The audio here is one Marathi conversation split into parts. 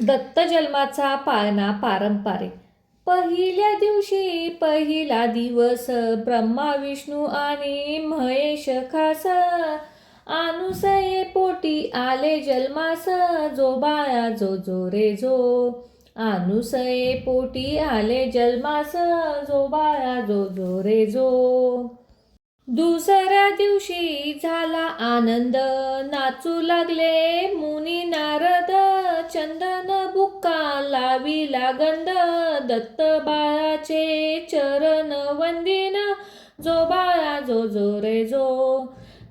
दत्त जन्माचा पाळणा पारंपरिक. पहिल्या दिवशी पहिला दिवस ब्रह्मा विष्णू आणि महेश खास अनुसये पोटी आले जन्मास जो बाया जो जो रे जो. अनुसये पोटी आले जन्मास जो बाया जो जो रे जो. दुसऱ्या दिवशी झाला आनंद नाचू लागले मुनी नारद चंदन बुक्का लाविला गंध दत्त बाळाचे चरण वंदिन जो बाळा जो जो रे जो.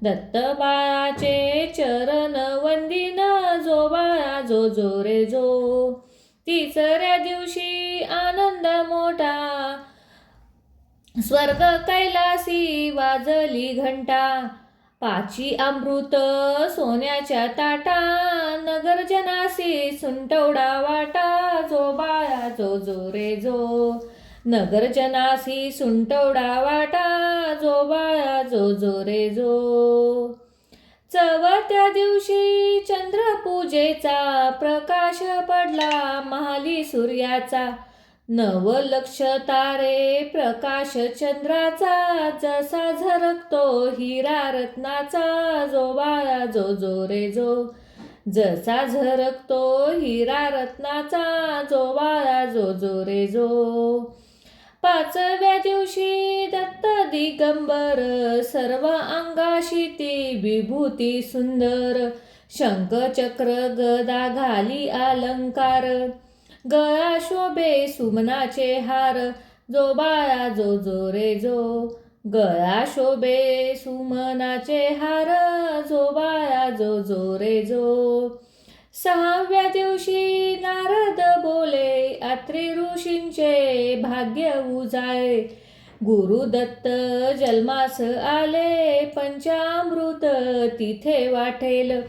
दत्त बाळाचे चरण वंदिन जो बाळा जो जो रे जो. तिसऱ्या दिवशी आनंद मोठा स्वर्ग कैलासी वाजली घंटा पाची अमृत सोन्याच्या ताटा नगर जनासी सुंटवडा वाटा जो बाया जो जो रे जो. नगर जनासी सुंटवडा वाटा जो बाया जो जो रे जो. चवथ्या दिवशी चंद्र पूजेचा प्रकाश पडला महाली सूर्याचा नवलक्ष तारे प्रकाश चंद्राचा जसा झरकतो हिरा रत्नाचा जो बाळा जो जो रे जो. जसा झरकतो हिरा रत्नाचा जो बाळा जो जो रे जो. पाचव्या दिवशी दत्त दिगंबर सर्व अंगाशी ती विभूती सुंदर शंख चक्र गदा घाली अलंकार गळा शोभे सुमनाचे हार जो बाळा जो जो रे जो. गळा शोभे सुमनाचे हार जो बाळा जो जो रे जो. सहाव्या दिवशी नारद बोले अत्री ऋषींचे भाग्य उजाळे गुरुदत्त जन्मास आले पंचामृत तिथे वाटेल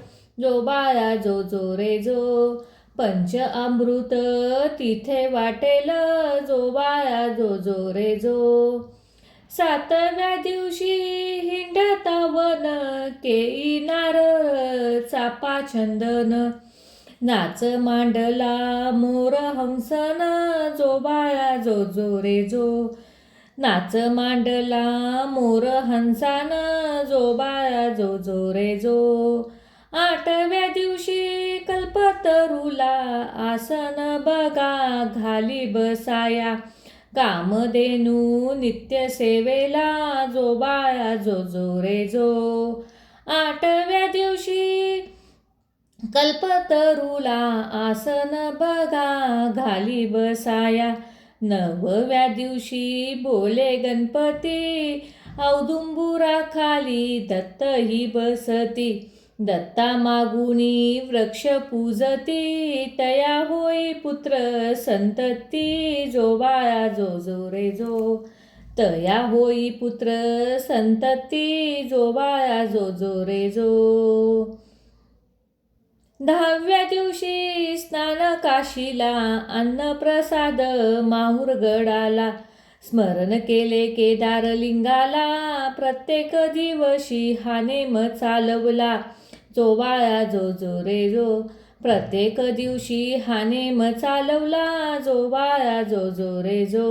जो बाळा जो जो रे जो. पंच अमृत तिथे वाटेल जो बाळा जो जो रे जो. सातव्या दिवशी हिंडता वन केई नारळ चापा चंदन नाच मांडला मोर हंसन जो बाळा जो जो रे जो. नाच मांडला मोर हंसान जो बाळा जो जो रे जो. आठव्या दिवशी कल्पतरूला आसन बघा घाली बसाया कामधेनू नित्य सेवेला जो बाळा जो जो रे जो. आठव्या दिवशी कल्पतरूला आसन बघा घाली बसाया. नवव्या दिवशी बोले गणपती औदुंबुरा खाली दत्त ही बसती. दत्ता मागुनी वृक्ष पूजती तया होई पुत्र संतती जो बाळा जो जो रे जो. तया होई पुत्र संतती जो बाळा जो जो रे जो. दहाव्या दिवशी स्नान काशीला अन्न प्रसाद माहुरगडाला स्मरण केले केदारलिंगाला प्रत्येक दिवशी हा नेम चालवला जो बाळा जो जो रे जो. प्रत्येक दिवशी हा नेम चालवला जो बाळा जो जो रे जो.